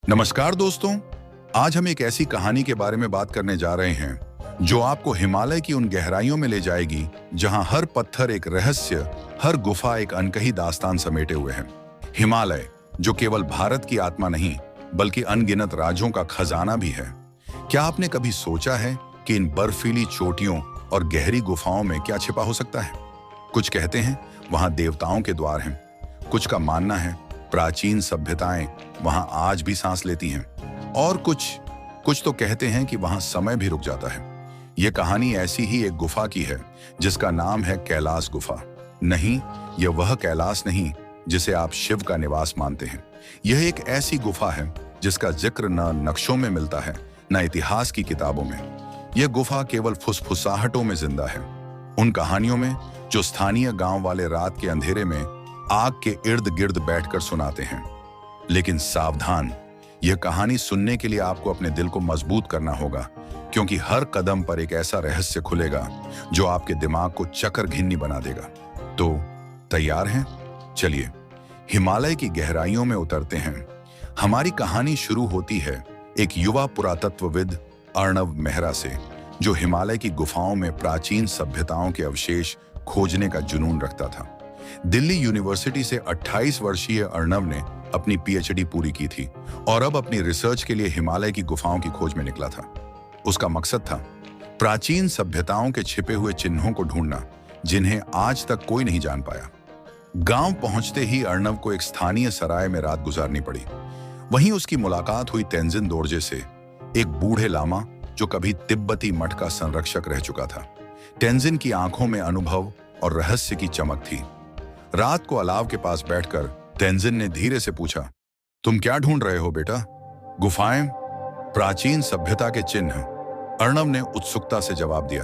नमस्कार दोस्तों, आज हम एक ऐसी कहानी के बारे में बात करने जा रहे हैं जो आपको हिमालय की उन गहराइयों में ले जाएगी जहां हर पत्थर एक रहस्य, हर गुफा एक अनकही दास्तान समेटे हुए है। हिमालय जो केवल भारत की आत्मा नहीं बल्कि अनगिनत राज्यों का खजाना भी है। क्या आपने कभी सोचा है कि इन बर्फीली चोटियों और गहरी गुफाओं में क्या छिपा हो सकता है? कुछ कहते हैं वहां देवताओं के द्वार हैं, कुछ का मानना है प्राचीन सभ्यताएं वहां आज भी सांस लेती हैं, और कुछ तो कहते हैं कि वहां समय भी रुक जाता है। यह कहानी ऐसी ही एक गुफा की है जिसका नाम है कैलाश गुफा। नहीं, यह वह कैलाश नहीं जिसे आप शिव का निवास मानते हैं। यह एक ऐसी गुफा है जिसका जिक्र न नक्शों में मिलता है न इतिहास की किताबों में। यह गुफा केवल फुसफुसाहटों में जिंदा है, उन कहानियों में जो स्थानीय गांव वाले रात के अंधेरे में आग के इर्द गिर्द बैठकर सुनाते हैं। लेकिन सावधान, यह कहानी सुनने के लिए आपको अपने दिल को मजबूत करना होगा, क्योंकि हर कदम पर एक ऐसा रहस्य खुलेगा जो आपके दिमाग को चक्कर घिन्नी बना देगा। तो तैयार हैं? चलिए हिमालय की गहराइयों में उतरते हैं। हमारी कहानी शुरू होती है एक युवा पुरातत्वविद अर्णव मेहरा से, जो हिमालय की गुफाओं में प्राचीन सभ्यताओं के अवशेष खोजने का जुनून रखता था। दिल्ली यूनिवर्सिटी से 28 वर्षीय अर्णव ने अपनी पीएचडी पूरी की थी और अब अपनी रिसर्च के लिए हिमालय की गुफाओं की खोज में निकला था। उसका मकसद था प्राचीन सभ्यताओं के छिपे हुए चिन्हों को ढूंढना, जिन्हें आज तक कोई नहीं जान पाया। गांव पहुंचते ही अर्णव को एक स्थानीय सराय में रात गुजारनी पड़ी। वहीं उसकी मुलाकात हुई तेंजिन दोरजे से, एक बूढ़े लामा जो कभी तिब्बती मठ का संरक्षक रह चुका था। तेंजिन की आंखों में अनुभव और रहस्य की चमक थी। रात को अलाव के पास बैठकर तेंजिन ने धीरे से पूछा, तुम क्या ढूंढ रहे हो बेटा? गुफाएं, प्राचीन सभ्यता के चिन्ह, अर्णव ने उत्सुकता से जवाब दिया।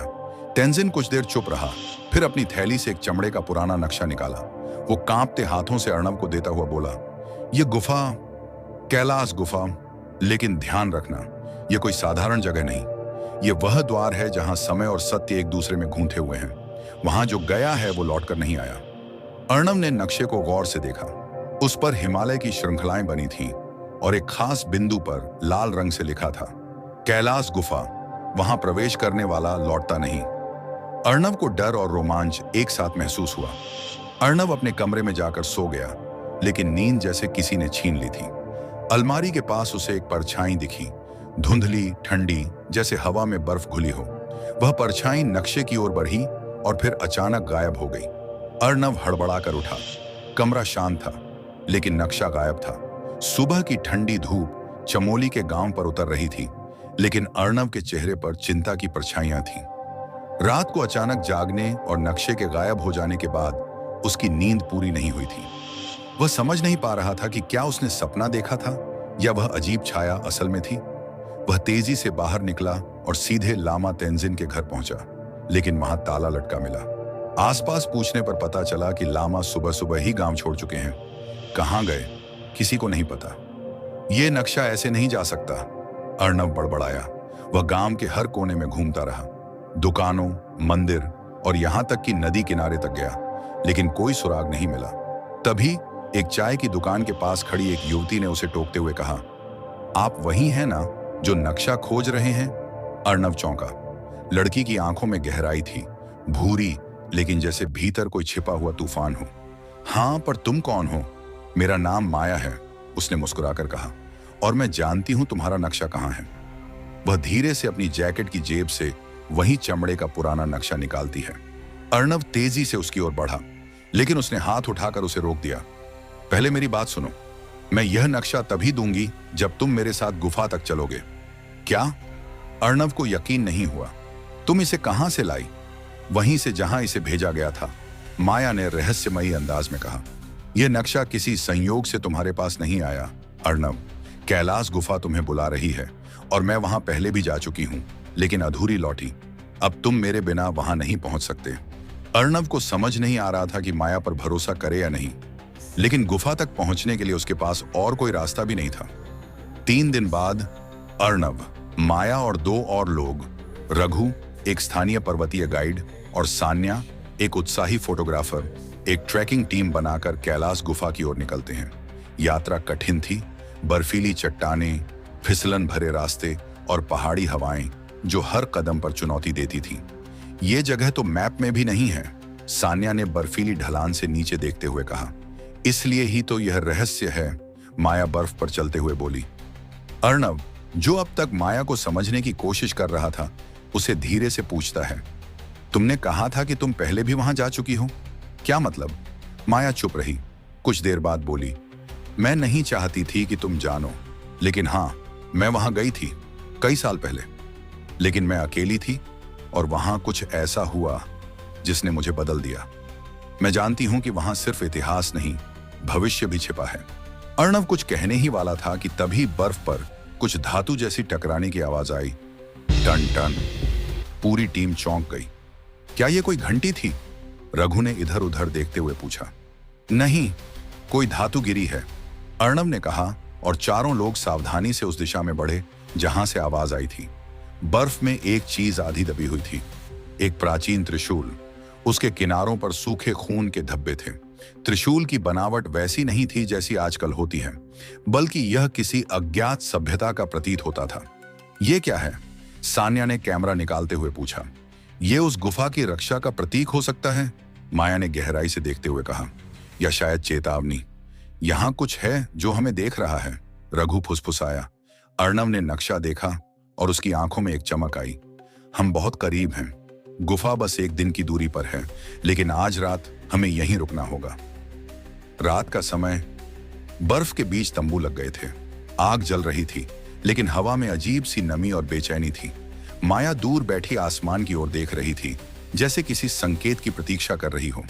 तेंजिन कुछ देर चुप रहा, फिर अपनी थैली से एक चमड़े का पुराना नक्शा निकाला। वो कांपते हाथों से अर्णव को देता हुआ बोला, यह गुफा कैलाश गुफा, लेकिन ध्यान रखना, यह कोई साधारण जगह नहीं। यह वह द्वार है जहां समय और सत्य एक दूसरे में घूंटे हुए हैं। वहां जो गया है वो लौटकर नहीं आया। अर्णव ने नक्शे को गौर से देखा। उस पर हिमालय की श्रृंखलाएं बनी थीं और एक खास बिंदु पर लाल रंग से लिखा था, कैलाश गुफा, वहां प्रवेश करने वाला लौटता नहीं। अर्णव को डर और रोमांच एक साथ महसूस हुआ। अर्णव अपने कमरे में जाकर सो गया, लेकिन नींद जैसे किसी ने छीन ली थी। अलमारी के पास उसे एक परछाई दिखी, धुंधली, ठंडी, जैसे हवा में बर्फ घुली हो। वह परछाई नक्शे की ओर बढ़ी और फिर अचानक गायब हो गई। अर्णव हड़बड़ाकर उठा। कमरा शांत था, लेकिन नक्शा गायब था। सुबह की ठंडी धूप चमोली के गांव पर उतर रही थी, लेकिन अर्णव के चेहरे पर चिंता की परछाइयां थीं। रात को अचानक जागने और नक्शे के गायब हो जाने के बाद उसकी नींद पूरी नहीं हुई थी। वह समझ नहीं पा रहा था कि क्या उसने सपना देखा था या वह अजीब छाया असल में थी। वह तेजी से बाहर निकला और सीधे लामा तेंजिन के घर पहुंचा, लेकिन वहां ताला लटका मिला। आसपास पूछने पर पता चला कि लामा सुबह सुबह ही गांव छोड़ चुके हैं। कहां गए, किसी को नहीं पता। यह नक्शा ऐसे नहीं जा सकता, अर्णव बड़बड़ाया। वह गांव के हर कोने में घूमता रहा, दुकानों, मंदिर और यहां तक कि नदी किनारे तक गया, लेकिन कोई सुराग नहीं मिला। तभी एक चाय की दुकान के पास खड़ी एक युवती ने उसे टोकते हुए कहा, आप वही हैं ना जो नक्शा खोज रहे हैं? अर्णव चौंका। लड़की की आंखों में गहराई थी, भूरी, लेकिन जैसे भीतर कोई छिपा हुआ तूफान हो। हाँ, पर तुम कौन हो? मेरा नाम माया है, उसने मुस्कुराकर कहा, और मैं जानती हूं तुम्हारा नक्शा कहां है। वह धीरे से अपनी जैकेट की जेब से वही चमड़े का पुराना नक्शा निकालती है। अर्णव तेजी से उसकी ओर बढ़ा, लेकिन उसने हाथ उठाकर उसे रोक दिया। पहले मेरी बात सुनो, मैं यह नक्शा तभी दूंगी जब तुम मेरे साथ गुफा तक चलोगे। क्या? अर्णव को यकीन नहीं हुआ। तुम इसे कहां से लाई? वहीं से जहां इसे भेजा गया था, माया ने रहस्यमयी अंदाज में कहा। यह नक्शा किसी संयोग से तुम्हारे पास नहीं आया अर्णव। कैलाश गुफा तुम्हें बुला रही है और मैं वहां पहले भी जा चुकी हूं, लेकिन अधूरी लौटी। अब तुम मेरे बिना वहां नहीं पहुंच सकते। अर्णव को समझ नहीं आ रहा था कि माया पर भरोसा करे या नहीं, लेकिन गुफा तक पहुंचने के लिए उसके पास और कोई रास्ता भी नहीं था। 3 दिन बाद अर्णव, माया और 2 और लोग, रघु एक स्थानीय पर्वतीय गाइड और सान्या एक उत्साही फोटोग्राफर, एक ट्रैकिंग टीम बनाकर कैलाश गुफा की ओर निकलते हैं। यात्रा कठिन थी, बर्फीली चट्टानें, फिसलन भरे रास्ते और पहाड़ी हवाएं जो हर कदम पर चुनौती देती थीं। ये जगह तो मैप में भी नहीं है, सान्या ने बर्फीली ढलान से नीचे देखते हुए कहा। इसलिए ही तो यह रहस्य है, माया बर्फ पर चलते हुए बोली। अर्णव, जो अब तक माया को समझने की कोशिश कर रहा था, उसे धीरे से पूछता है, तुमने कहा था कि तुम पहले भी वहां जा चुकी हो, क्या मतलब? माया चुप रही, कुछ देर बाद बोली, मैं नहीं चाहती थी कि तुम जानो, लेकिन हाँ, मैं वहां गई थी कई साल पहले। लेकिन मैं अकेली थी और वहां कुछ ऐसा हुआ जिसने मुझे बदल दिया। मैं जानती हूं कि वहां सिर्फ इतिहास नहीं, भविष्य भी छिपा है। अर्णव कुछ कहने ही वाला था कि तभी बर्फ पर कुछ धातु जैसी टकराने की आवाज आई। टन टन। पूरी टीम चौंक गई। क्या ये कोई घंटी थी? रघु ने इधर उधर देखते हुए पूछा। नहीं, कोई धातु गिरी है, अर्णव ने कहा, और चारों लोग सावधानी से उस दिशा में बढ़े जहां से आवाज आई थी। बर्फ में एक चीज आधी दबी हुई थी, एक प्राचीन त्रिशूल। उसके किनारों पर सूखे खून के धब्बे थे। त्रिशूल की बनावट वैसी नहीं थी जैसी आजकल होती है, बल्कि यह किसी अज्ञात सभ्यता का प्रतीत होता था। यह क्या है? सान्या ने कैमरा निकालते हुए पूछा। यह उस गुफा की रक्षा का प्रतीक हो सकता है, माया ने गहराई से देखते हुए कहा, या शायद चेतावनी। यहां कुछ है जो हमें देख रहा है, रघु फुसफुसाया। अर्णव ने नक्शा देखा और उसकी आंखों में एक चमक आई। हम बहुत करीब हैं, गुफा बस एक दिन की दूरी पर है, लेकिन आज रात हमें यहीं रुकना होगा। रात का समय, बर्फ के बीच तंबू लग गए थे। आग जल रही थी, लेकिन हवा में अजीब सी नमी और बेचैनी थी। माया दूर बैठी आसमान की ओर देख रही थी, जैसे किसी संकेत की प्रतीक्षा कर रही हो।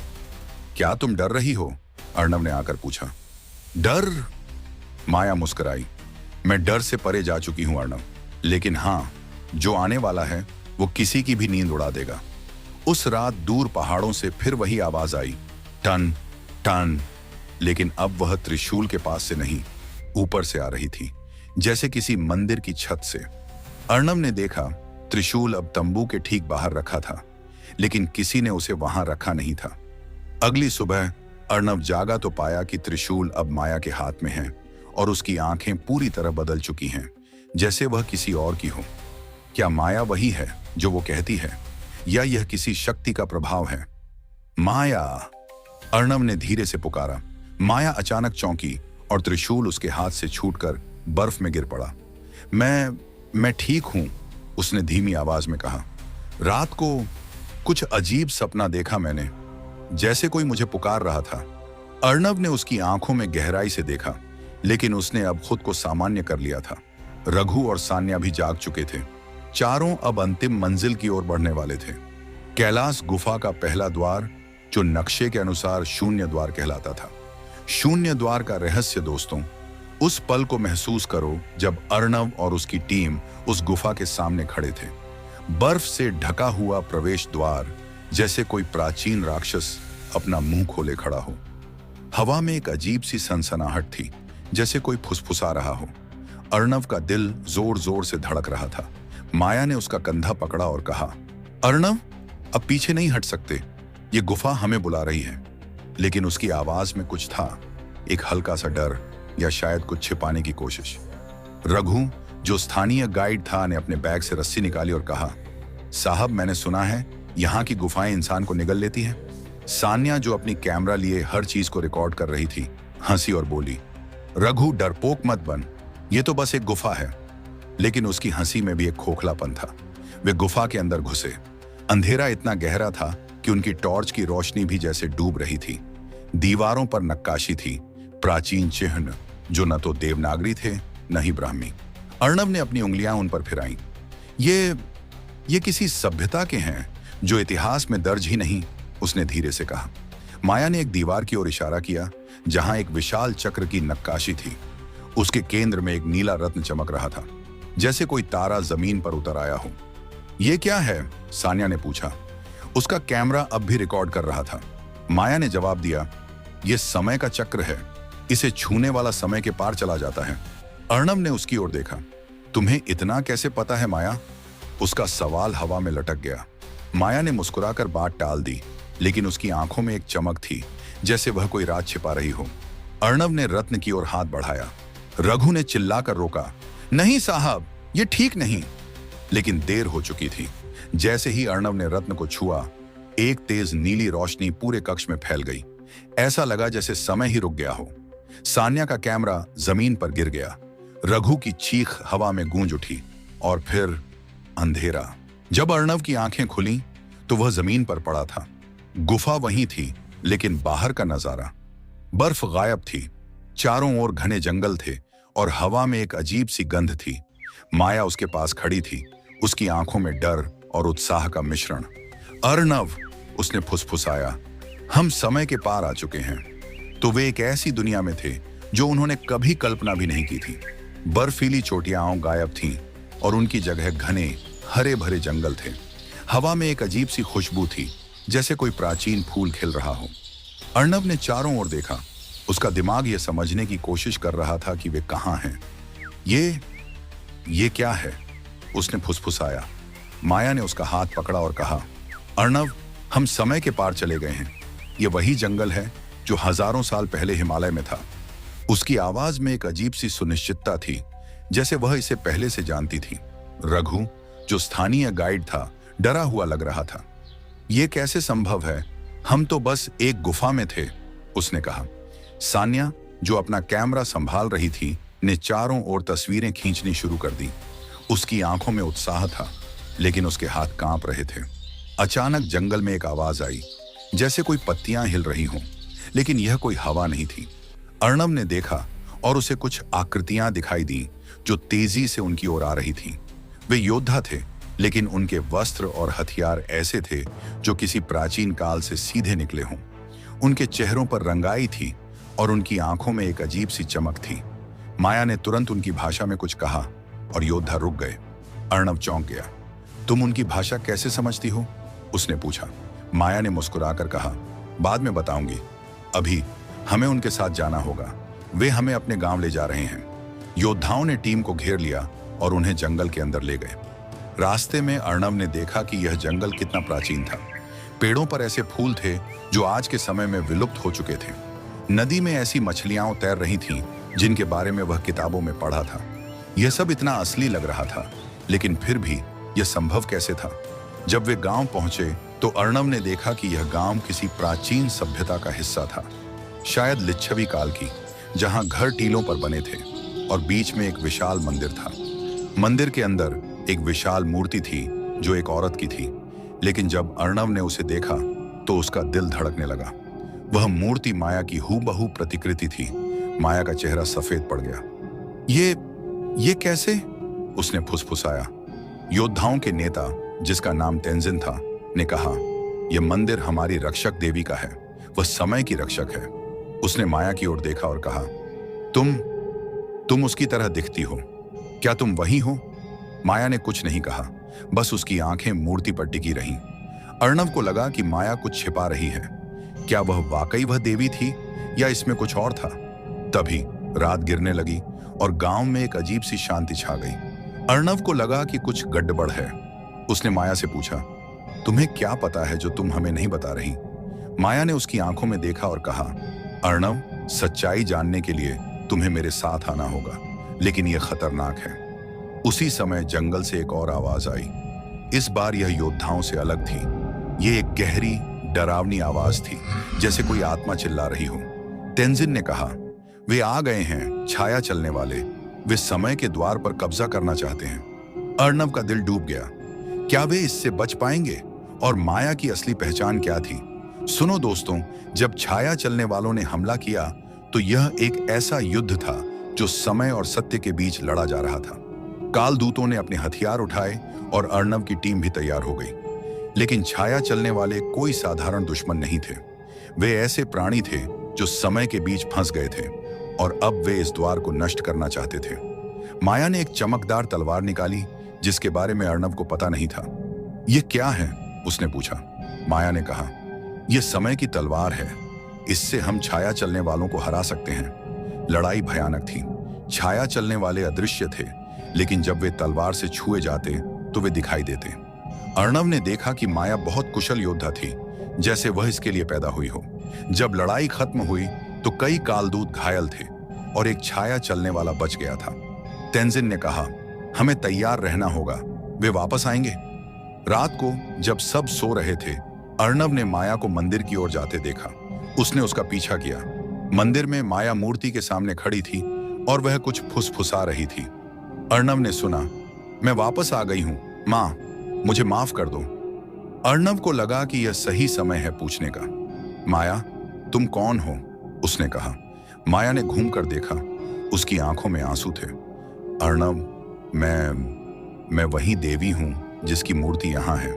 क्या तुम डर रही हो? अर्णव ने आकर पूछा। डर? माया मुस्कुराई। मैं डर से परे जा चुकी हूं अर्णव, लेकिन हाँ, जो आने वाला है वो किसी की भी नींद उड़ा देगा। उस रात दूर पहाड़ों से फिर वही आवाज आई, टन टन, लेकिन अब वह त्रिशूल के पास से नहीं, ऊपर से आ रही थी, जैसे किसी मंदिर की छत से। अर्णव ने देखा, त्रिशूल अब तंबू के ठीक बाहर रखा था, लेकिन किसी ने उसे वहां रखा नहीं था। अगली सुबह अर्णव जागा तो पाया कि त्रिशूल अब माया के हाथ में है और उसकी आंखें पूरी तरह बदल चुकी हैं, जैसे वह किसी और की हो। क्या माया वही है जो वो कहती है, या यह किसी शक्ति का प्रभाव है? माया, अर्णव ने धीरे से पुकारा। माया अचानक चौंकी और त्रिशूल उसके हाथ से छूटकर बर्फ में गिर पड़ा। मैं ठीक हूं, उसने धीमी आवाज में कहा। रात को कुछ अजीब सपना देखा मैंने, जैसे कोई मुझे पुकार रहा था। अर्णव ने उसकी आंखों में गहराई से देखा, लेकिन उसने अब खुद को सामान्य कर लिया था। रघु और सान्या भी जाग चुके थे। चारों अब अंतिम मंजिल की ओर बढ़ने वाले थे। कैलाश गुफा का पहला द्वार, जो नक्शे के अनुसार शून्य द्वार कहलाता था। शून्य द्वार का रहस्य दोस्तों, उस पल को महसूस करो जब अर्णव और उसकी टीम उस गुफा के सामने खड़े थे। बर्फ से ढका हुआ प्रवेश द्वार, जैसे कोई प्राचीन राक्षस अपना मुंह खोले खड़ा हो। हवा में एक अजीब सी सनसनाहट थी, जैसे कोई फुसफुसा रहा हो। अर्णव का दिल जोर जोर से धड़क रहा था। माया ने उसका कंधा पकड़ा और कहा, अर्णव, अब पीछे नहीं हट सकते, ये गुफा हमें बुला रही है। लेकिन उसकी आवाज में कुछ था, एक हल्का सा डर, या शायद कुछ छिपाने की कोशिश। रघु, जो स्थानीय गाइड था, ने अपने बैग से रस्सी निकाली और कहा, साहब, मैंने सुना है यहाँ की गुफाएं इंसान को निगल लेती हैं। सान्या, जो अपनी कैमरा लिए हर चीज को रिकॉर्ड कर रही थी, हंसी और बोली, रघु, डरपोक मत बन, ये तो बस एक गुफा है। लेकिन उसकी हंसी में भी एक खोखलापन था। वे गुफा के अंदर घुसे। अंधेरा इतना गहरा था कि उनकी टॉर्च की रोशनी भी जैसे डूब रही थी। दीवारों पर नक्काशी थी, प्राचीन चिन्ह जो न तो देवनागरी थे न ही ब्राह्मी। अर्णव ने अपनी उंगलियां उन पर फिराई। ये किसी सभ्यता के हैं जो इतिहास में दर्ज ही नहीं, उसने धीरे से कहा। माया ने एक दीवार की ओर इशारा किया जहां एक विशाल चक्र की नक्काशी थी। उसके केंद्र में एक नीला रत्न चमक रहा था, जैसे कोई तारा जमीन पर उतर आया हो। यह क्या है? सान्या ने पूछा। उसका कैमरा अब भी रिकॉर्ड कर रहा था। माया ने जवाब दिया, यह समय का चक्र है, इसे छूने वाला समय के पार चला जाता है। अर्णव ने उसकी ओर देखा। तुम्हें इतना कैसे पता है माया? उसका सवाल हवा में लटक गया। माया ने मुस्कुराकर बात टाल दी, लेकिन उसकी आंखों में एक चमक थी, जैसे वह कोई राज छिपा रही हो। अर्णव ने रत्न की ओर हाथ बढ़ाया। रघु ने चिल्लाकर रोका, नहीं साहब, ये ठीक नहीं। लेकिन देर हो चुकी थी। जैसे ही अर्णव ने रत्न को छुआ, एक तेज नीली रोशनी पूरे कक्ष में फैल गई। ऐसा लगा जैसे समय ही रुक गया हो। सान्या का कैमरा जमीन पर गिर गया। रघु की चीख हवा में गूंज उठी और फिर अंधेरा। जब अर्णव की आंखें खुली तो वह जमीन पर पड़ा था। गुफा वहीं थी, लेकिन बाहर का नजारा। बर्फ गायब थी, चारों ओर घने जंगल थे और हवा में एक अजीब सी गंध थी। माया उसके पास खड़ी थी, उसकी आंखों में डर और उत्साह का मिश्रण। अर्णव, उसने फुसफुसाया, हम समय के पार आ चुके हैं। तो वे एक ऐसी दुनिया में थे जो उन्होंने कभी कल्पना भी नहीं की थी। बर्फीली चोटियां गायब थीं और उनकी जगह घने हरे भरे जंगल थे। हवा में एक अजीब सी खुशबू थी, जैसे कोई प्राचीन फूल खिल रहा हो। अर्णव ने चारों ओर देखा। उसका दिमाग यह समझने की कोशिश कर रहा था कि वे कहाँ हैं। ये क्या है? उसने फुसफुसाया। माया ने उसका हाथ पकड़ा और कहा, अर्णव, हम समय के पार चले गए हैं। ये वही जंगल है जो हजारों साल पहले हिमालय में था। उसकी आवाज में एक अजीब सी सुनिश्चितता थी, जैसे वह इसे पहले से जानती थी। रघु, जो स्थानीय गाइड था, डरा हुआ लग रहा था। यह कैसे संभव है? हम तो बस एक गुफा में थे, उसने कहा। सान्या, जो अपना कैमरा संभाल रही थी, ने चारों ओर तस्वीरें खींचनी शुरू कर दी। उसकी आंखों में उत्साह था, लेकिन उसके हाथ कांप रहे थे। अचानक जंगल में एक आवाज आई, जैसे कोई पत्तियां हिल रही हों, लेकिन यह कोई हवा नहीं थी। अर्णव ने देखा और उसे कुछ आकृतियां दिखाई दी जो तेजी से उनकी ओर आ रही थीं। वे योद्धा थे, लेकिन उनके वस्त्र और हथियार ऐसे थे जो किसी प्राचीन काल से सीधे निकले हों। उनके चेहरों पर रंगाई थी और उनकी आंखों में एक अजीब सी चमक थी। माया ने तुरंत उनकी भाषा में कुछ कहा और योद्धा रुक गए। अर्णव चौंक गया। तुम उनकी भाषा कैसे समझती हो? उसने पूछा। माया ने मुस्कुराकर कहा, बाद में बताऊंगी, अभी हमें उनके साथ जाना होगा। वे हमें अपने गांव ले जा रहे हैं। योद्धाओं ने टीम को घेर लिया और उन्हें जंगल के अंदर ले गए। रास्ते में अर्णव ने देखा कि यह जंगल कितना प्राचीन था। पेड़ों पर ऐसे फूल थे जो आज के समय में विलुप्त हो चुके थे। नदी में ऐसी मछलियां तैर रही थीं जिनके बारे में वह किताबों में पढ़ा था। यह सब इतना असली लग रहा था, लेकिन फिर भी यह संभव कैसे था? जब वे गांव पहुंचे तो अर्णव ने देखा कि यह गांव किसी प्राचीन सभ्यता का हिस्सा था, शायद लिच्छवी काल की, जहां घर टीलों पर बने थे और बीच में एक विशाल मंदिर था। मंदिर के अंदर एक विशाल मूर्ति थी जो एक औरत की थी, लेकिन जब अर्णव ने उसे देखा तो उसका दिल धड़कने लगा। वह मूर्ति माया की हूबहू प्रतिकृति थी। माया का चेहरा सफेद पड़ गया। ये कैसे? उसने फुसफुसाया। योद्धाओं के नेता, जिसका नाम तेंजिन था, ने कहा, यह मंदिर हमारी रक्षक देवी का है। वह समय की रक्षक है। उसने माया की ओर देखा और कहा, तुम उसकी तरह दिखती हो। क्या तुम वही हो? माया ने कुछ नहीं कहा, बस उसकी आंखें मूर्ति पर टिकी रहीं। अर्णव को लगा कि माया कुछ छिपा रही है। क्या वह वाकई वह देवी थी या इसमें कुछ और था? तभी रात गिरने लगी और गांव में एक अजीब सी शांति छा गई। अर्णव को लगा कि कुछ गड़बड़ है। उसने माया से पूछा, तुम्हें क्या पता है जो तुम हमें नहीं बता रही? माया ने उसकी आंखों में देखा और कहा, अर्णव, सच्चाई जानने के लिए तुम्हें मेरे साथ आना होगा, लेकिन यह खतरनाक है। उसी समय जंगल से एक और आवाज आई। इस बार यह योद्धाओं से अलग थी। यह एक गहरी, डरावनी आवाज थी, जैसे कोई आत्मा चिल्ला रही हो। तेंजिन ने कहा, वे आ गए हैं, छाया चलने वाले। वे समय के द्वार पर कब्जा करना चाहते हैं। अर्णव का दिल डूब गया। क्या वे इससे बच पाएंगे? और माया की असली पहचान क्या थी? सुनो दोस्तों, जब छाया चलने वालों ने हमला किया तो यह एक ऐसा युद्ध था जो समय और सत्य के बीच लड़ा जा रहा था। कालदूतों ने अपने हथियार उठाए और अर्णव की टीम भी तैयार हो गई। लेकिन छाया चलने वाले कोई साधारण दुश्मन नहीं थे। वे ऐसे प्राणी थे जो समय के बीच फंस गए थे और अब वे इस द्वार को नष्ट करना चाहते थे। माया ने एक चमकदार तलवार निकाली जिसके बारे में अर्णव को पता नहीं था। यह क्या है? उसने पूछा। माया ने कहा, यह समय की तलवार है। इससे हम छाया चलने वालों को हरा सकते हैं। लड़ाई भयानक थी। छाया चलने वाले अदृश्य थे, लेकिन जब वे तलवार से छुए जाते तो वे दिखाई देते। अर्णव ने देखा कि माया बहुत कुशल योद्धा थी, जैसे वह इसके लिए पैदा हुई हो। जब लड़ाई खत्म हुई तो कई कालदूत घायल थे, और एक छाया चलने वाला बच गया था। तेंजिन ने कहा, हमें तैयार रहना होगा, वे वापस आएंगे। रात को जब सब सो रहे थे, अर्णव ने माया को मंदिर की ओर जाते देखा। उसने उसका पीछा किया। मंदिर में माया मूर्ति के सामने खड़ी थी और वह कुछ फुसफुसा रही थी। अर्णव ने सुना, मैं वापस आ गई हूं मां, मुझे माफ कर दो। अर्णव को लगा कि यह सही समय है पूछने का। माया, तुम कौन हो? उसने कहा। माया ने घूमकर देखा। उसकी आंखों में आंसू थे। अर्णव, मैं वही देवी हूं जिसकी मूर्ति यहां है,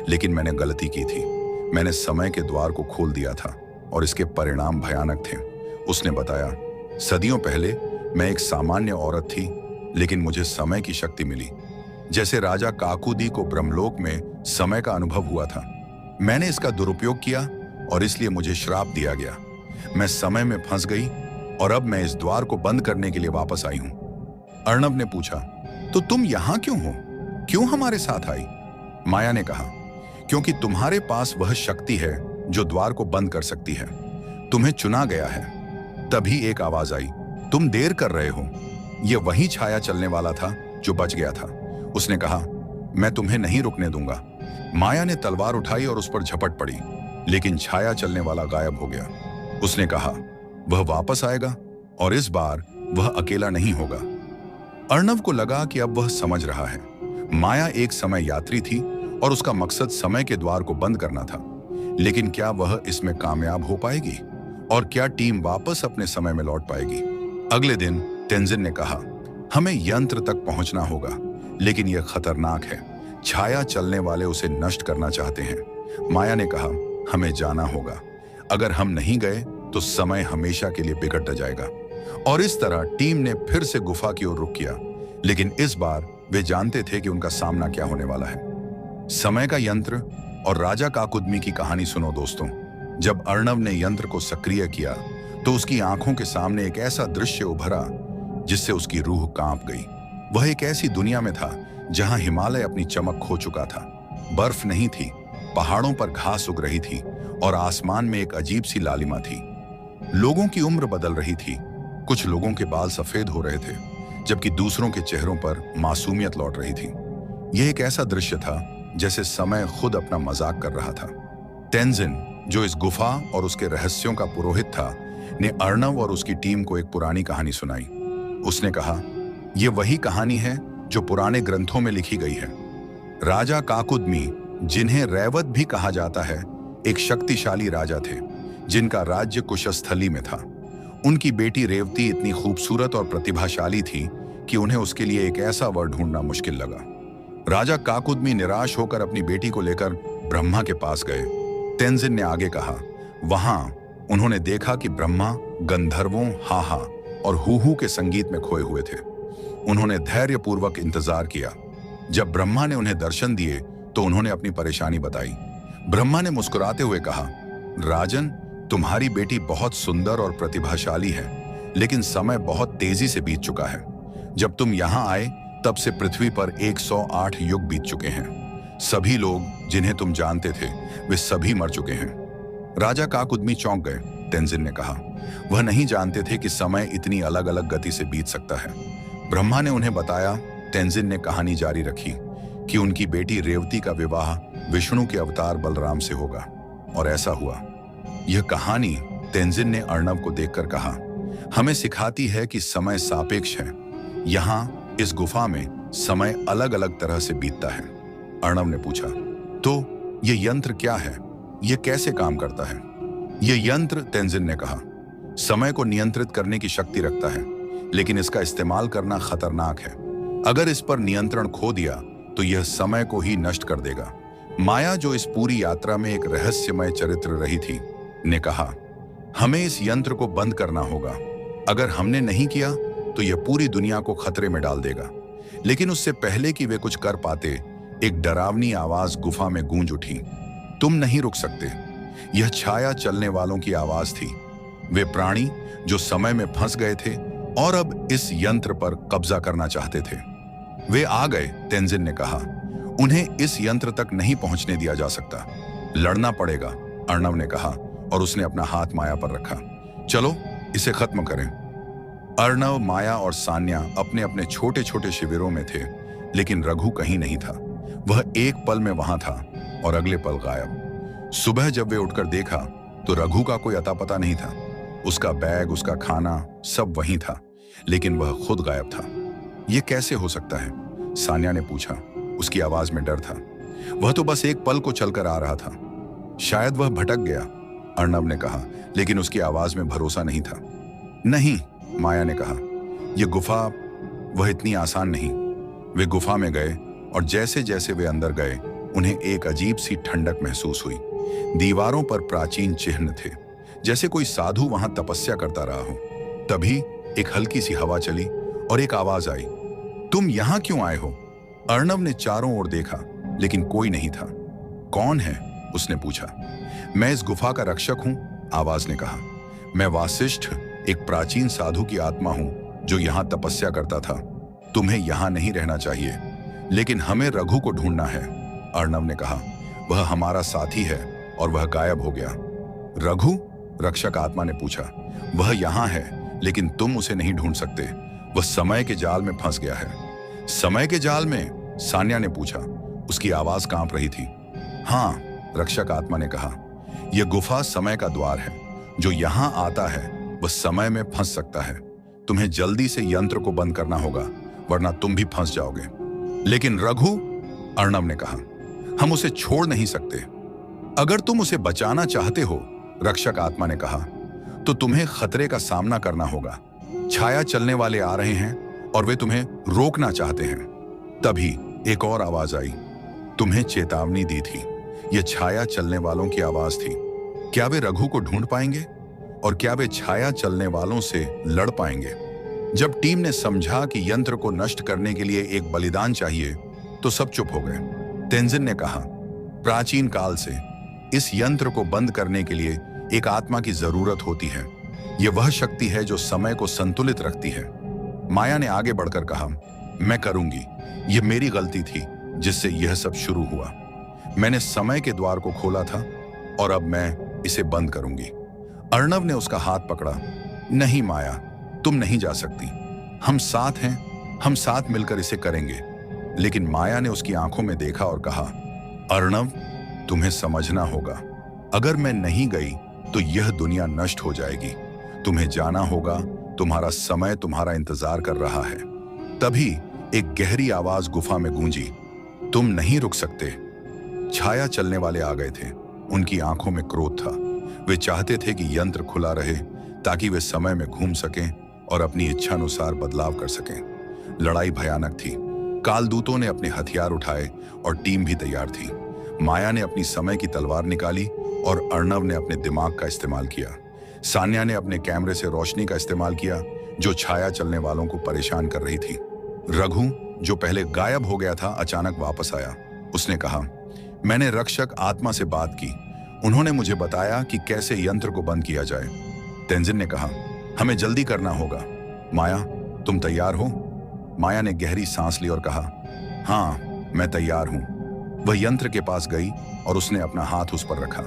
लेकिन मैंने गलती की थी। मैंने समय के द्वार को खोल दिया था और इसके परिणाम भयानक थे। उसने बताया, सदियों पहले मैं एक सामान्य औरत थी, लेकिन मुझे समय की शक्ति मिली। जैसे राजा काकुदी को ब्रह्मलोक में समय का अनुभव हुआ था। मैंने इसका दुरुपयोग किया और इसलिए मुझे श्राप दिया गया। मैं समय में फंस गई और अब मैं इस द्वार को बंद करने के लिए वापस आई हूं। अर्णव ने पूछा, तो तुम यहां क्यों हो? क्यों हमारे साथ आई? माया ने कहा, क्योंकि तुम्हारे पास वह शक्ति है जो द्वार को बंद कर सकती है। तुम्हें चुना गया है। तभी एक आवाज आई, तुम देर कर रहे हो। यह वही छाया चलने वाला था जो बच गया था। उसने कहा, मैं तुम्हें नहीं रुकने दूंगा। माया ने तलवार उठाई और उस पर झपट पड़ी, लेकिन छाया चलने वाला गायब हो गया। उसने कहा, वह वापस आएगा और इस बार वह अकेला नहीं होगा। अर्णव को लगा कि अब वह समझ रहा है। माया एक समय यात्री थी और उसका मकसद समय के द्वार को बंद करना था। लेकिन क्या वह इसमें कामयाब हो पाएगी? और क्या टीम वापस अपने समय में लौट पाएगी? अगले दिन तेंजिन ने कहा, हमें यंत्र तक पहुंचना होगा, लेकिन यह खतरनाक है। छाया चलने वाले उसे नष्ट करना चाहते हैं। माया ने कहा, हमें जाना होगा। अगर हम नहीं गए तो समय हमेशा के लिए बिगड़ जाएगा। और इस तरह टीम ने फिर से गुफा की ओर रुख किया, लेकिन इस बार वे जानते थे कि उनका सामना क्या होने वाला है। समय का यंत्र और राजा काकुदमी की कहानी सुनो दोस्तों। जब अर्णव ने यंत्र को सक्रिय किया तो उसकी आंखों के सामने एक ऐसा दृश्य उभरा जिससे उसकी रूह कांप गई। वह एक ऐसी दुनिया में था जहां हिमालय अपनी चमक खो चुका था। बर्फ नहीं थी, पहाड़ों पर घास उग रही थी और आसमान में एक अजीब सी लालिमा थी। लोगों की उम्र बदल रही थी। कुछ लोगों के बाल सफेद हो रहे थे, जबकि दूसरों के चेहरों पर मासूमियत लौट रही थी। यह एक ऐसा दृश्य था जैसे समय खुद अपना मजाक कर रहा था। तेंजिन, जो इस गुफा और उसके रहस्यों का पुरोहित था, ने अर्णव और उसकी टीम को एक पुरानी कहानी सुनाई। उसने कहा, यह वही कहानी है जो पुराने ग्रंथों में लिखी गई है। राजा काकुदमी, जिन्हें रैवत भी कहा जाता है, एक शक्तिशाली राजा थे जिनका राज्य कुशस्थली में था। उनकी बेटी रेवती इतनी खूबसूरत और प्रतिभाशाली थी कि उन्हें उसके लिए एक ऐसा वर ढूंढना मुश्किल लगा। राजा काकुदमी निराश होकर अपनी बेटी को लेकर ब्रह्मा के पास गए। तेंजिन ने आगे कहा, वहां उन्होंने देखा कि ब्रह्मा गंधर्वों, हाहा और हूहू के संगीत में खोए हुए थे। उन्होंने धैर्यपूर्वक इंतजार किया। जब ब्रह्मा ने उन्हें दर्शन दिए तो उन्होंने अपनी परेशानी बताई। ब्रह्मा ने मुस्कुराते हुए कहा, राजन, तुम्हारी बेटी बहुत सुंदर और प्रतिभाशाली है, लेकिन समय बहुत तेजी से बीत चुका है। जब तुम यहां आए तब से पृथ्वी पर 108 युग बीत चुके हैं। सभी लोग जिन्हें तुम जानते थे वे सभी मर चुके हैं। राजा काकुदमी चौंक गए। तेंजिन ने कहा, वह नहीं जानते थे कि समय इतनी अलग अलग गति से बीत सकता है। ब्रह्मा ने उन्हें बताया। तेंजिन ने कहानी जारी रखी कि उनकी बेटी रेवती का विवाह विष्णु के अवतार बलराम से होगा, और ऐसा हुआ। यह कहानी, तेंजिन ने अर्णव को देखकर कहा, हमें सिखाती है कि समय सापेक्ष है। यहां इस गुफा में समय अलग अलग तरह से बीतता है। अर्णव ने पूछा, तो यह यंत्र क्या है? यह कैसे काम करता है? यह यंत्र, तेंजिन ने कहा, समय को नियंत्रित करने की शक्ति रखता है, लेकिन इसका इस्तेमाल करना खतरनाक है। अगर इस पर नियंत्रण खो दिया तो यह समय को ही नष्ट कर देगा। माया, जो इस पूरी यात्रा में एक रहस्यमय चरित्र रही थी, ने कहा, हमें इस यंत्र को बंद करना होगा। अगर हमने नहीं किया तो यह पूरी दुनिया को खतरे में डाल देगा। लेकिन उससे पहले कि वे कुछ कर पाते, एक डरावनी आवाज गुफा में गूंज उठी, तुम नहीं रुक सकते। यह छाया चलने वालों की आवाज थी। वे प्राणी जो समय में फंस गए थे और अब इस यंत्र पर कब्जा करना चाहते थे। वे आ गए, तेंजिन ने कहा, उन्हें इस यंत्र तक नहीं पहुंचने दिया जा सकता। लड़ना पड़ेगा, अर्णव ने कहा, और उसने अपना हाथ माया पर रखा। चलो इसे खत्म करें। अर्णव, माया और सान्या अपने अपने छोटे छोटे शिविरों में थे, लेकिन रघु कहीं नहीं था। वह एक पल में वहां था और अगले पल गायब। सुबह जब वे उठकर देखा तो रघु का कोई अता पता नहीं था। उसका बैग, उसका खाना सब वहीं था, लेकिन वह खुद गायब था। यह कैसे हो सकता है? सान्या ने पूछा। उसकी आवाज में डर था। वह तो बस एक पल को चलकर आ रहा था। शायद वह भटक गया, अर्णव ने कहा, लेकिन उसकी आवाज में भरोसा नहीं था। नहीं, माया ने कहा, यह गुफा वह इतनी आसान नहीं। वे गुफा में गए और जैसे जैसे वे अंदर गए उन्हें एक अजीब सी ठंडक महसूस हुई। दीवारों पर प्राचीन चिन्ह थे, जैसे कोई साधु वहां तपस्या करता रहा हो। तभी एक हल्की सी हवा चली और एक आवाज आई, तुम यहां क्यों आए हो? अर्णव ने चारों ओर देखा, लेकिन कोई नहीं था। कौन है? उसने पूछा। मैं इस गुफा का रक्षक हूं, आवाज ने कहा। मैं वासिष्ठ, एक प्राचीन साधु की आत्मा हूं जो यहां तपस्या करता था। तुम्हें यहां नहीं रहना चाहिए, लेकिन हमें रघु को ढूंढना है, अर्णव ने कहा। वह हमारा साथी है और वह गायब हो गया। रघु? रक्षक आत्मा ने पूछा। वह यहां है, लेकिन तुम उसे नहीं ढूंढ सकते। वह समय के जाल में फंस गया है। समय के जाल में? सान्या ने पूछा। उसकी आवाज कांप रही थी। हाँ, रक्षक आत्मा ने कहा। यह गुफा समय का द्वार है। जो यहां आता है वह समय में फंस सकता है। तुम्हें जल्दी से यंत्र को बंद करना होगा, वरना तुम भी फंस जाओगे। लेकिन रघु? अर्णव ने कहा। हम उसे छोड़ नहीं सकते। अगर तुम उसे बचाना चाहते हो, रक्षक आत्मा ने कहा, तो तुम्हें खतरे का सामना करना होगा। छाया चलने वाले आ रहे हैं और वे तुम्हें रोकना चाहते हैं। तभी एक और आवाज आई। तुम्हें चेतावनी दी थी। यह छाया चलने वालों की आवाज थी। क्या वे रघु को ढूंढ पाएंगे? और क्या वे छाया चलने वालों से लड़ पाएंगे? जब टीम ने समझा कि यंत्र को नष्ट करने के लिए एक बलिदान चाहिए, तो सब चुप हो गए। तेंजिन ने कहा, प्राचीन काल से इस यंत्र को बंद करने के लिए एक आत्मा की जरूरत होती है। यह वह शक्ति है जो समय को संतुलित रखती है। माया ने आगे बढ़कर कहा, मैं करूंगी। यह मेरी गलती थी जिससे यह सब शुरू हुआ। मैंने समय के द्वार को खोला था और अब मैं इसे बंद करूंगी। अर्णव ने उसका हाथ पकड़ा। नहीं माया, तुम नहीं जा सकती। हम साथ हैं, हम साथ मिलकर इसे करेंगे। लेकिन माया ने उसकी आंखों में देखा और कहा, अर्णव, तुम्हें समझना होगा। अगर मैं नहीं गई तो यह दुनिया नष्ट हो जाएगी। तुम्हें जाना होगा। तुम्हारा समय तुम्हारा इंतजार कर रहा है। तभी एक गहरी आवाज गुफा में गूंजी, तुम नहीं रुक सकते। छाया चलने वाले आ गए थे। उनकी आंखों में क्रोध था। वे चाहते थे कि यंत्र खुला रहे ताकि वे समय में घूम सकें और अपनी इच्छानुसार बदलाव कर सकें। लड़ाई भयानक थी। कालदूतों ने अपने हथियार उठाए और टीम भी तैयार थी। माया ने अपनी समय की तलवार निकाली और अर्णव ने अपने दिमाग का इस्तेमाल किया। सान्या ने अपने कैमरे से रोशनी का इस्तेमाल किया जो छाया चलने वालों को परेशान कर रही थी। रघु, जो पहले गायब हो गया था, अचानक वापस आया। उसने कहा, मैंने रक्षक आत्मा से बात की। उन्होंने मुझे बताया कि कैसे यंत्र को बंद किया जाए। तेंजिन ने कहा, हमें जल्दी करना होगा। माया, तुम तैयार हो? माया ने गहरी सांस ली और कहा, हाँ, मैं तैयार हूं। वह यंत्र के पास गई और उसने अपना हाथ उस पर रखा।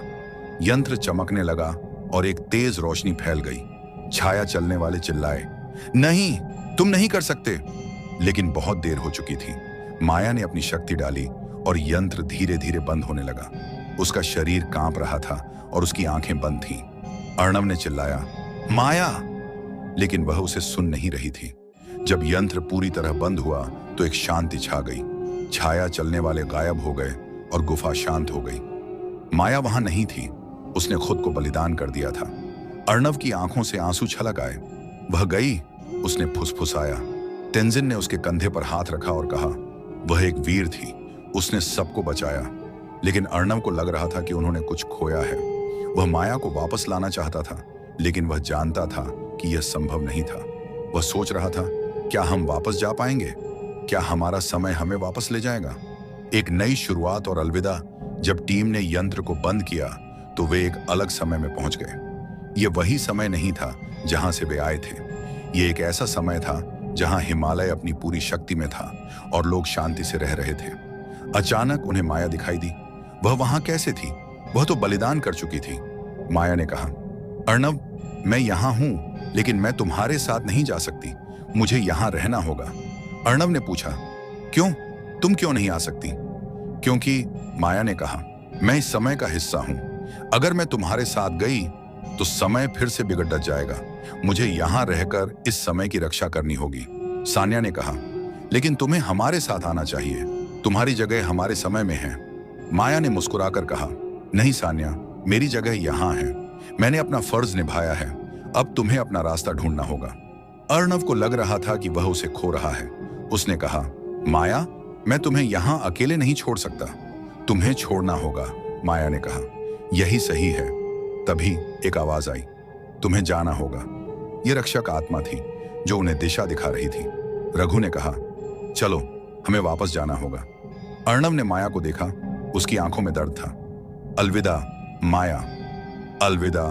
यंत्र चमकने लगा और एक तेज रोशनी फैल गई। छाया चलने वाले चिल्लाए, नहीं, तुम नहीं कर सकते। लेकिन बहुत देर हो चुकी थी। माया ने अपनी शक्ति डाली और यंत्र धीरे धीरे बंद होने लगा। उसका शरीर कांप रहा था और उसकी आंखें बंद थीं। अर्णव ने चिल्लाया, माया, लेकिन वह उसे सुन नहीं रही थी। जब यंत्र पूरी तरह बंद हुआ तो एक शांति छा गई। छाया चलने वाले गायब हो गए और गुफा शांत हो गई। माया वहां नहीं थी। उसने खुद को बलिदान कर दिया था। अर्णव की आंखों से आंसू छलक आए। वह गई, उसने फुसफुसाया। तेंजिन ने उसके कंधे पर हाथ रखा और कहा, वह एक वीर थी। उसने सबको बचाया। लेकिन अर्णव को लग रहा था कि उन्होंने कुछ खोया है। वह माया को वापस लाना चाहता था, लेकिन वह जानता था कि यह संभव नहीं था। वह सोच रहा था, क्या हम वापस जा पाएंगे? क्या हमारा समय हमें वापस ले जाएगा? एक नई शुरुआत और अलविदा। जब टीम ने यंत्र को बंद किया तो वे एक अलग समय में पहुंच गए। यह वही समय नहीं था जहां से वे आए थे। यह एक ऐसा समय था जहां हिमालय अपनी पूरी शक्ति में था और लोग शांति से रह रहे थे। अचानक उन्हें माया दिखाई दी। वह वहां कैसे थी? वह तो बलिदान कर चुकी थी। माया ने कहा, अर्णव, मैं यहां हूं, लेकिन मैं तुम्हारे साथ नहीं जा सकती, मुझे यहां रहना होगा। अर्णव ने पूछा, क्यों? तुम क्यों नहीं आ सकती? क्योंकि, माया ने कहा, मैं इस समय का हिस्सा हूं। अगर मैं तुम्हारे साथ गई तो समय फिर से बिगड़ जाएगा। मुझे यहां रहकर इस समय की रक्षा करनी होगी। सान्या ने कहा, लेकिन तुम्हें हमारे साथ आना चाहिए, तुम्हारी जगह हमारे समय में है। माया ने मुस्कुराकर कहा, नहीं सान्या, मेरी जगह यहां है। मैंने अपना फर्ज निभाया है, अब तुम्हें अपना रास्ता ढूंढना होगा। अर्णव को लग रहा था कि वह उसे खो रहा है। उसने कहा, माया, मैं तुम्हें यहां अकेले नहीं छोड़ सकता, तुम्हें छोड़ना होगा। माया ने कहा, यही सही है। तभी एक आवाज आई, तुम्हें जाना होगा। यह रक्षक आत्मा थी जो उन्हें दिशा दिखा रही थी। रघु ने कहा, चलो, हमें वापस जाना होगा। अर्णव ने माया को देखा, उसकी आंखों में दर्द था। अलविदा माया। अलविदा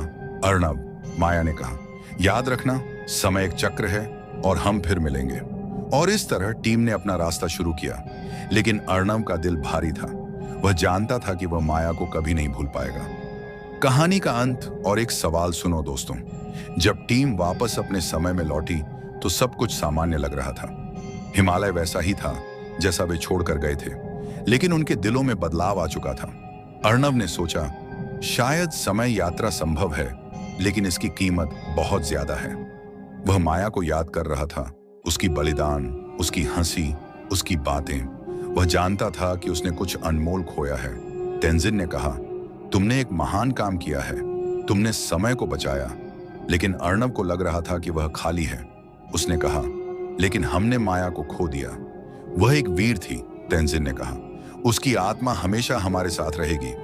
अर्णव, माया ने कहा। याद रखना, समय एक चक्र है और हम फिर मिलेंगे। और इस तरह टीम ने अपना रास्ता शुरू किया। लेकिन अर्णव का दिल भारी था। वह जानता था कि वह माया को कभी नहीं भूल पाएगा। कहानी का अंत और एक सवाल सुनो दोस्तों। जब टीम वापस अपने समय में लौटी तो सब कुछ सामान्य लग रहा था। हिमालय वैसा ही था जैसा वे छोड़कर गए थे, लेकिन उनके दिलों में बदलाव आ चुका था। अर्णव ने सोचा, शायद समय यात्रा संभव है, लेकिन इसकी कीमत बहुत ज्यादा है। वह माया को याद कर रहा था, उसकी बलिदान, उसकी हंसी, उसकी बातें। वह जानता था कि उसने कुछ अनमोल खोया है। तेंजिन ने कहा, तुमने एक महान काम किया है, तुमने समय को बचाया। लेकिन अर्णव को लग रहा था कि वह खाली है। उसने कहा, लेकिन हमने माया को खो दिया। वह एक वीर थी, तेंजिन ने कहा। उसकी आत्मा हमेशा हमारे साथ रहेगी।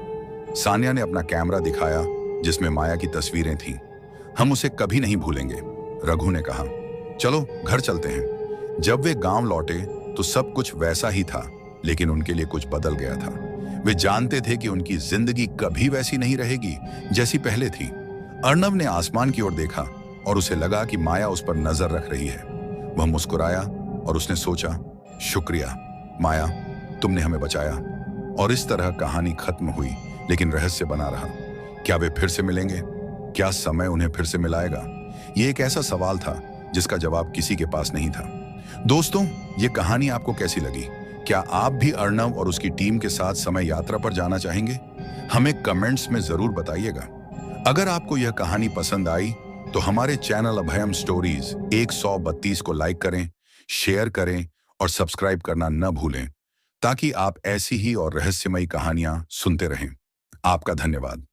सान्या ने अपना कैमरा दिखाया जिसमें माया की तस्वीरें थीं। हम उसे कभी नहीं भूलेंगे। रघु ने कहा, चलो घर चलते हैं। जब वे गांव लौटे तो सब कुछ वैसा ही था, लेकिन उनके लिए कुछ बदल गया था। वे जानते थे कि उनकी जिंदगी कभी वैसी नहीं रहेगी जैसी पहले थी। अर्णव ने आसमान की ओर देखा और उसे लगा कि माया उस पर नजर रख रही है। वह मुस्कुराया और उसने सोचा, शुक्रिया माया, तुमने हमें बचाया। और इस तरह कहानी खत्म हुई, लेकिन रहस्य बना रहा। क्या वे फिर से मिलेंगे? क्या समय उन्हें फिर से मिलाएगा? ये एक ऐसा सवाल था जिसका जवाब किसी के पास नहीं था। दोस्तों, ये कहानी आपको कैसी लगी? क्या आप भी अर्णव और उसकी टीम के साथ समय यात्रा पर जाना चाहेंगे? हमें कमेंट्स में जरूर बताइएगा। अगर आपको यह कहानी पसंद आई तो हमारे चैनल अभयम स्टोरीज 132 को लाइक करें, शेयर करें और सब्सक्राइब करना न भूलें, ताकि आप ऐसी ही और रहस्यमयी कहानियां सुनते रहें। आपका धन्यवाद।